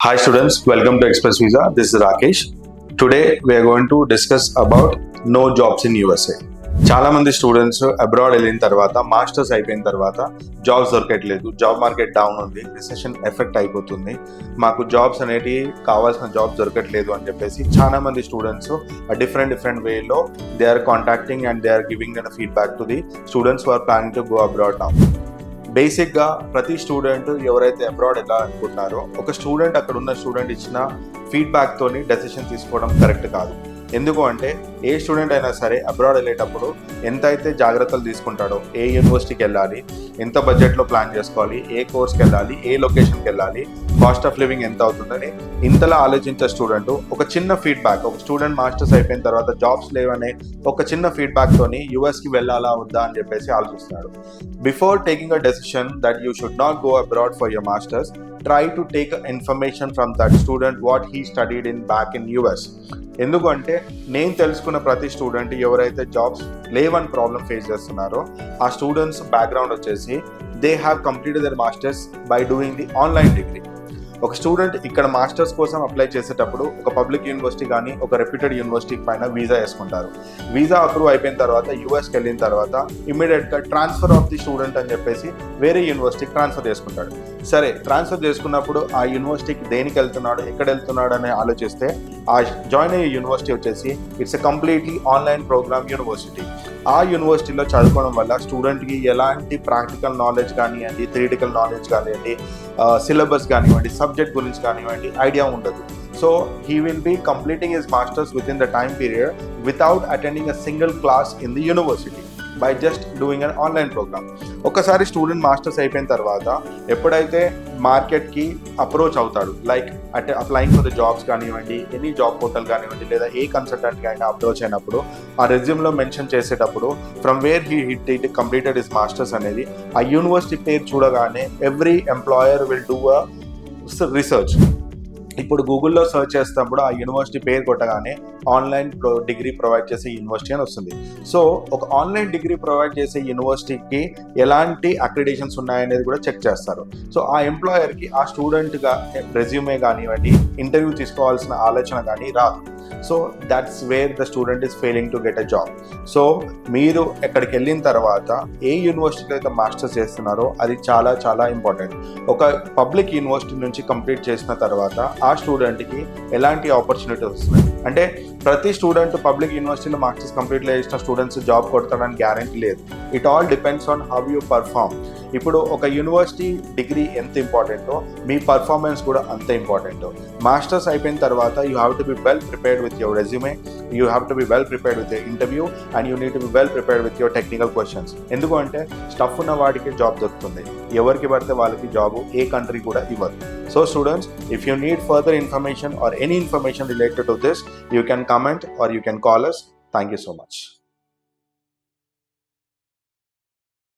Hi students, welcome to Express Visa. This is Rakesh. Today we are going to discuss about no jobs in USA. చాలా మంది students abroad వెళ్ళిన తర్వాత masters అయిపోయిన తర్వాత jobs దొరకట్లేదు, job market down ఉంది, recession effect అయిపోతుంది, మాకు జాబ్స్ అనేటివి కావాల్సిన జాబ్స్ దొరకట్లేదు అని చెప్పేసి చాలా మంది స్టూడెంట్స్ డిఫరెంట్ వేలో they are contacting and they are giving a feedback to the students who are planning to go abroad now. బేసిక్గా ప్రతి స్టూడెంట్ ఎవరైతే అబ్రాడ్ వెళ్ళాలనుకుంటున్నారో ఒక స్టూడెంట్ అక్కడ ఉన్న స్టూడెంట్ ఇచ్చిన ఫీడ్బ్యాక్తోని డెసిషన్ తీసుకోవడం కరెక్ట్ కాదు. ఎందుకు అంటే ఏ స్టూడెంట్ అయినా సరే అబ్రాడ్ వెళ్ళేటప్పుడు ఎంతైతే జాగ్రత్తలు తీసుకుంటాడో, ఏ యూనివర్సిటీకి వెళ్ళాలి, ఎంత బడ్జెట్లో ప్లాన్ చేసుకోవాలి, ఏ కోర్స్కి వెళ్ళాలి, ఏ లొకేషన్కి వెళ్ళాలి, కాస్ట్ ఆఫ్ లివింగ్ ఎంత అవుతుందని ఇంతలా ఆలోచించే స్టూడెంట్ ఒక చిన్న ఫీడ్బ్యాక్, ఒక స్టూడెంట్ మాస్టర్స్ అయిపోయిన తర్వాత జాబ్స్ లేవనే ఒక చిన్న ఫీడ్బ్యాక్తోని యూఎస్కి వెళ్ళాలా వద్దా అని చెప్పేసి ఆలోచిస్తున్నాడు. Before taking a decision that you should not go abroad for your masters, try to take information from that student what he studied in back in US. ఎందుకంటే నేను తెలుసుకున్న ప్రతి స్టూడెంట్ ఎవరైతే జాబ్స్ లేవని ప్రాబ్లం ఫేస్ చేస్తున్నారో ఆ students background వచ్చేసి they have completed there masters by doing the online degree. ఒక స్టూడెంట్ ఇక్కడ మాస్టర్స్ కోసం అప్లై చేసేటప్పుడు ఒక పబ్లిక్ యూనివర్సిటీ కానీ ఒక రెప్యూటెడ్ యూనివర్సిటీ పైన వీసా వేసుకుంటారు. వీసా అప్రూవ్ అయిపోయిన తర్వాత యూఎస్కి వెళ్ళిన తర్వాత ఇమ్మీడియట్గా ట్రాన్స్ఫర్ ఆఫ్ ది స్టూడెంట్ అని చెప్పేసి వేరే యూనివర్సిటీకి ట్రాన్స్ఫర్ చేసుకుంటాడు. సరే, ట్రాన్స్ఫర్ చేసుకున్నప్పుడు ఆ యూనివర్సిటీకి దేనికి వెళ్తున్నాడు, ఎక్కడ వెళ్తున్నాడు అని ఆలోచిస్తే ఆ జాయిన్ అయ్యే యూనివర్సిటీ వచ్చేసి it's a completely online program university. ఆ యూనివర్సిటీలో చదువుకోవడం వల్ల స్టూడెంట్కి ఎలాంటి ప్రాక్టికల్ నాలెడ్జ్ కానివ్వండి, థియరిటికల్ నాలెడ్జ్ కానివ్వండి, సిలబస్ కానివ్వండి, సబ్జెక్ట్ గురించి కానివ్వండి ఐడియా ఉండదు. So he will be completing his masters within the time period without attending a single class in the university by just doing an online program. ఒకసారి student masters అయిపోయిన తర్వాత ఎప్పుడైతే మార్కెట్కి అప్రోచ్ అవుతాడు, లైక్ అంటే అప్లయింగ్ ఫర్ ద జాబ్స్ కానివ్వండి, any job portal కానివ్వండి, లేదా ఏ కన్సల్టెంట్కి అయినా అప్రోచ్ అయినప్పుడు ఆ రెజ్యూమ్లో మెన్షన్ చేసేటప్పుడు from where he completed his masters అనేది ఆ యూనివర్సిటీ పేరు చూడగానే every employer will do a research. ఇప్పుడు గూగుల్లో సర్చ్ చేసినప్పుడు ఆ యూనివర్సిటీ పేరు కొట్టగానే ఆన్లైన్ డిగ్రీ ప్రొవైడ్ చేసే యూనివర్సిటీ అని వస్తుంది. సో ఒక ఆన్లైన్ డిగ్రీ ప్రొవైడ్ చేసే యూనివర్సిటీకి ఎలాంటి అక్రిడేషన్స్ ఉన్నాయనేది కూడా చెక్ చేస్తారు. సో ఆ ఎంప్లాయర్కి ఆ స్టూడెంట్గా రెజ్యూమే కానివ్వండి, ఇంటర్వ్యూ తీసుకోవాల్సిన ఆలోచన కానీ రాదు. So that's where the student is failing to get a job. So మీరు ఎక్కడికి వెళ్ళిన తర్వాత ఏ యూనివర్సిటీలో అయితే మాస్టర్స్ చేస్తున్నారో అది చాలా చాలా ఇంపార్టెంట్. ఒక పబ్లిక్ యూనివర్సిటీ నుంచి కంప్లీట్ చేసిన తర్వాత ఆ స్టూడెంట్కి ఎలాంటి ఆపర్చునిటీస్ వస్తున్నాయి అంటే ప్రతి స్టూడెంట్ పబ్లిక్ యూనివర్సిటీలో మాస్టర్స్ కంప్లీట్ చేసిన స్టూడెంట్స్ జాబ్ కొడతాడని గ్యారంటీ లేదు. It all depends on how you perform. ఇప్పుడు ఒక యూనివర్సిటీ డిగ్రీ ఎంత ఇంపార్టెంటో మీ పర్ఫార్మెన్స్ కూడా అంత ఇంపార్టెంటో. మాస్టర్స్ అయిపోయిన తర్వాత you have to be well prepared with your resume, you have to be well prepared with your interview and you need to be well prepared with your technical questions. ఎందుకంటే stuff ఉన్న వాడికి job దొరుకుతుంది, ఎవరికి పడితే వాళ్ళకి job ఏ country కూడా ఇవ్వదు. So students, if you need further information or any information related to this, you can comment or you can call us. Thank you so much.